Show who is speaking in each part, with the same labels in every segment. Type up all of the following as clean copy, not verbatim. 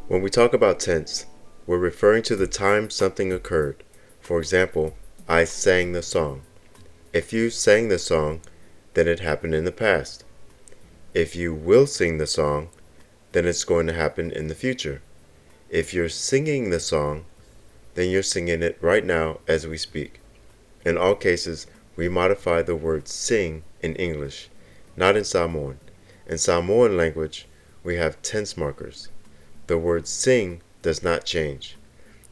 Speaker 1: When we talk about tense, we're referring to the time something occurred. For example, I sang the song. If you sang the song, then it happened in the past. If you will sing the song, then it's going to happen in the future. If you're singing the song, then you're singing it right now as we speak. In all cases, we modify the word sing in English, not in Samoan. In Samoan language, we have tense markers. The word sing does not change.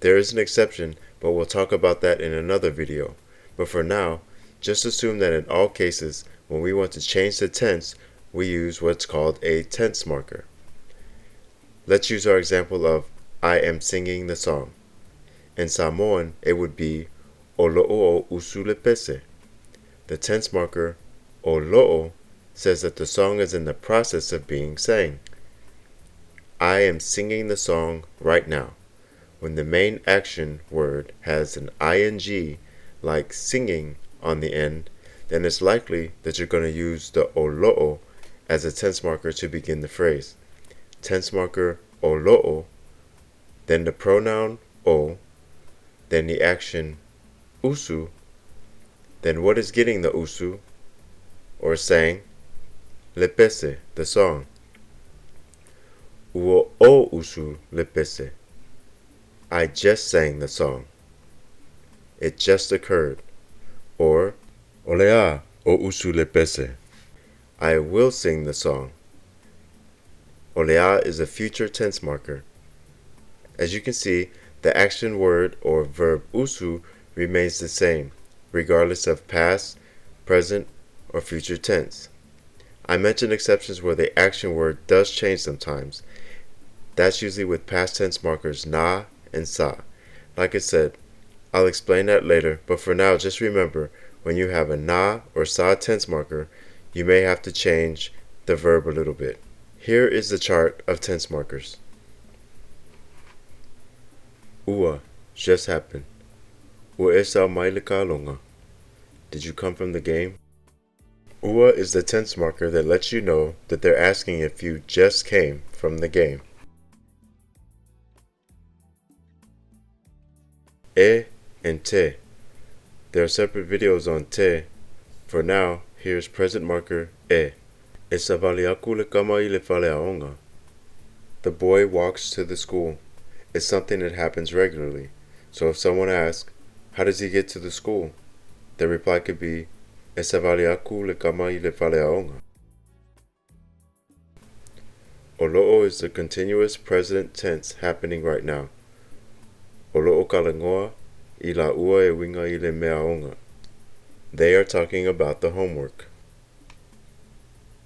Speaker 1: There is an exception, but we'll talk about that in another video. But for now, just assume that in all cases, when we want to change the tense, we use what's called a tense marker. Let's use our example of I am singing the song. In Samoan, it would be o lo'o usu lepese. The tense marker o lo'o says that the song is in the process of being sang. I am singing the song right now. When the main action word has an ing, like singing, on the end, then it's likely that you're going to use the o lo'o as a tense marker to begin the phrase. Tense marker o lo'o, then the pronoun o, then the action usu, then what is getting the usu, or sang? Lepese, the song. Ua o usu lepese. I just sang the song. It just occurred. Or, olea o usu lepese. I will sing the song. Olea is a future tense marker. As you can see, the action word or verb usu remains the same, regardless of past, present, or future tense. I mentioned exceptions where the action word does change sometimes. That's usually with past tense markers na and sa. Like I said, I'll explain that later, but for now just remember, when you have a na or sa tense marker, you may have to change the verb a little bit. Here is the chart of tense markers. Ua, just happened. Ua esa mailika longa. Did you come from the game? Ua is the tense marker that lets you know that they're asking if you just came from the game. E and te. There are separate videos on te. For now, here's present marker e. E savali le kamai le faleaoga. The boy walks to the school. It's something that happens regularly. So if someone asks, how does he get to the school? The reply could be, E savali le kamai le faleaoga. Olo'o is the continuous present tense happening right now. Olo'o kalangoa I laua e winga I le meaonga. They are talking about the homework.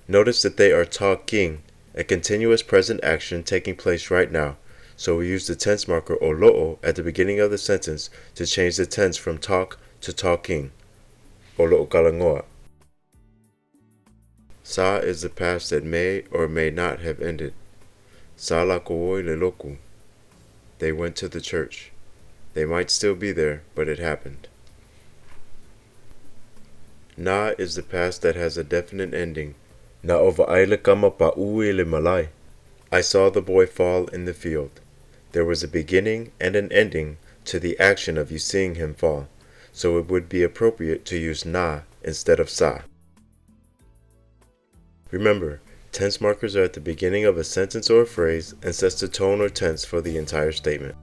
Speaker 1: Notice that they are talking, a continuous present action taking place right now, so we use the tense marker olo'o at the beginning of the sentence to change the tense from talk to talking. Olo'o kalangoa. Sa is the past that may or may not have ended. Sa lakou le lotu. They went to the church. They might still be there, but it happened. Na is the past that has a definite ending. Na ova'aile kama pa'ui le malae. I saw the boy fall in the field. There was a beginning and an ending to the action of you seeing him fall, so it would be appropriate to use na instead of sa. Remember, tense markers are at the beginning of a sentence or a phrase and sets the tone or tense for the entire statement.